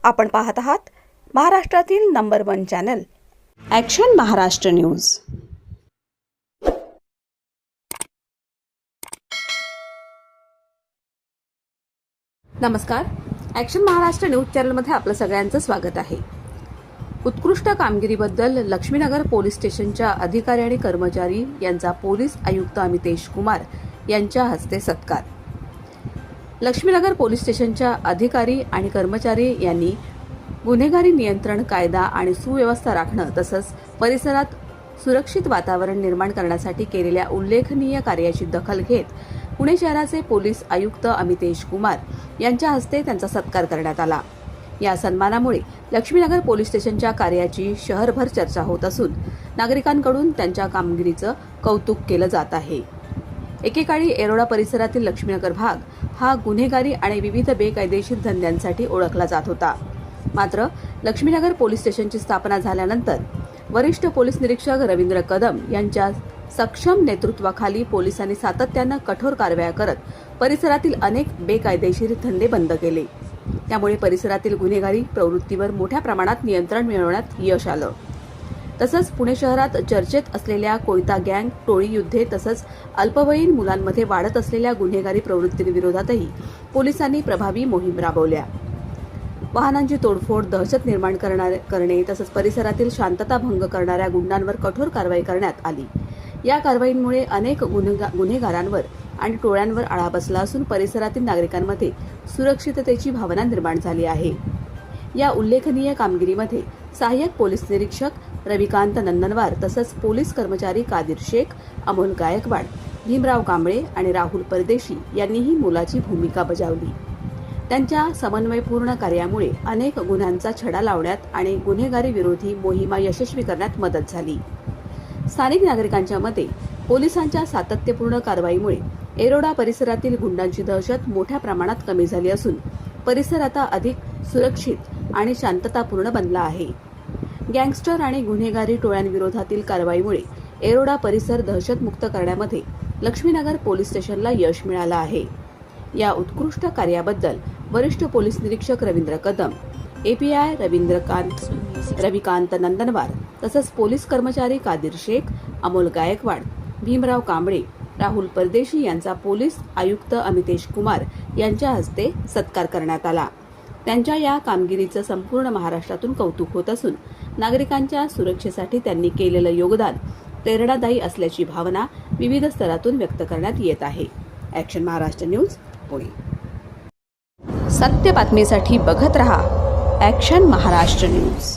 आपण पाहत आहात महाराष्ट्रातील number 1 channel action Maharashtra news. नमस्कार, ॲक्शन महाराष्ट्र न्यूज चॅनलमध्ये आपलं सगळ्यांचं स्वागत आहे। उत्कृष्ट कामगिरीबद्दल लक्ष्मीनगर पोलीस स्टेशनच्या अधिकारी आणि कर्मचारी यांचा पोलीस आयुक्त अमितेश कुमार यांच्या हस्ते सत्कार। लक्ष्मीनगर पोलीस स्टेशनच्या अधिकारी आणि कर्मचारी यांनी गुन्हेगारी नियंत्रण कायदा आणि सुव्यवस्था राखणं तसंच परिसरात सुरक्षित वातावरण निर्माण करण्यासाठी केलेल्या उल्लेखनीय कार्याची दखल घेत पुणे शहराचे पोलीस आयुक्त अमितेश कुमार यांच्या हस्ते त्यांचा सत्कार करण्यात आला। या सन्मानामुळे लक्ष्मीनगर पोलीस स्टेशनच्या कार्याची शहरभर चर्चा होत असून नागरिकांकडून त्यांच्या कामगिरीचं कौतुक केलं जात आहे। एकेकाळी येरोडा परिसरातील लक्ष्मीनगर भाग हा गुन्हेगारी आणि विविध बेकायदेशीर धंद्यांसाठी ओळखला जात होता। मात्र लक्ष्मीनगर पोलीस स्टेशनची स्थापना झाल्यानंतर वरिष्ठ पोलीस निरीक्षक रवींद्र कदम यांच्या सक्षम नेतृत्वाखाली पोलिसांनी सातत्यानं कठोर कारवाया करत परिसरातील अनेक बेकायदेशीर धंदे बंद केले। त्यामुळे परिसरातील गुन्हेगारी प्रवृत्तीवर मोठ्या प्रमाणात नियंत्रण मिळवण्यात यश आलं। तसंच पुणे शहरात चर्चेत असलेल्या कोयता गँग, टोळी युद्धे तसंच अल्पवयीन मुलांमध्ये वाढत असलेल्या गुन्हेगारी प्रवृत्तीविरोधातही पोलिसांनी प्रभावी मोहीम राबवल्या। वाहनांची तोडफोड, दहशत निर्माण करणे तसंच परिसरातील शांतता भंग करणाऱ्या गुंडांवर कठोर कारवाई करण्यात आली। या कारवाईंमुळे अनेक गुन्हेगारांवर आणि टोळ्यांवर आळा बसला असून परिसरातील नागरिकांमध्ये सुरक्षिततेची भावना निर्माण झाली आहे। या उल्लेखनीय कामगिरीमध्ये सहाय्यक पोलीस निरीक्षक रविकांत नंदनवार तसंच पोलीस कर्मचारी कादिर शेख, अमोल गायकवाड, भीमराव कांबळे आणि राहुल परदेशी यांनीही मोलाची भूमिका बजावली। त्यांच्या समन्वयपूर्ण कार्यामुळे अनेक गुन्ह्यांचा छडा लावण्यात आणि गुन्हेगारी विरोधी मोहिमा यशस्वी करण्यात मदत झाली। स्थानिक नागरिकांच्या मते पोलिसांच्या सातत्यपूर्ण कारवाईमुळे येरोडा परिसरातील गुंडांची दहशत मोठ्या प्रमाणात कमी झाली असून परिसर आता अधिक सुरक्षित आणि शांततापूर्ण बनला आहे। गँगस्टर आणि गुन्हेगारी टोळ्यांविरोधातील कारवाईमुळे येरोडा परिसर दहशतमुक्त करण्यामध्ये लक्ष्मीनगर पोलीस स्टेशनला यश मिळालं आहे। या उत्कृष्ट कार्याबद्दल वरिष्ठ पोलीस निरीक्षक रवींद्र कदम, एपीआय रविकांत नंदनवार तसंच पोलीस कर्मचारी कादिर शेख, अमोल गायकवाड, भीमराव कांबळे, राहुल परदेशी यांचा पोलीस आयुक्त अमितेश कुमार यांच्या हस्ते सत्कार करण्यात आला। त्यांच्या या कामगिरीचं संपूर्ण महाराष्ट्रातून कौतुक होत असून नागरिकांच्या सुरक्षेसाठी त्यांनी केलेलं योगदान प्रेरणादायी असल्याची भावना विविध स्तरातून व्यक्त करण्यात येत आहे। Action Maharashtra news Pune. सत्य बातमीसाठी बघत रहा ॲक्शन महाराष्ट्र न्यूज।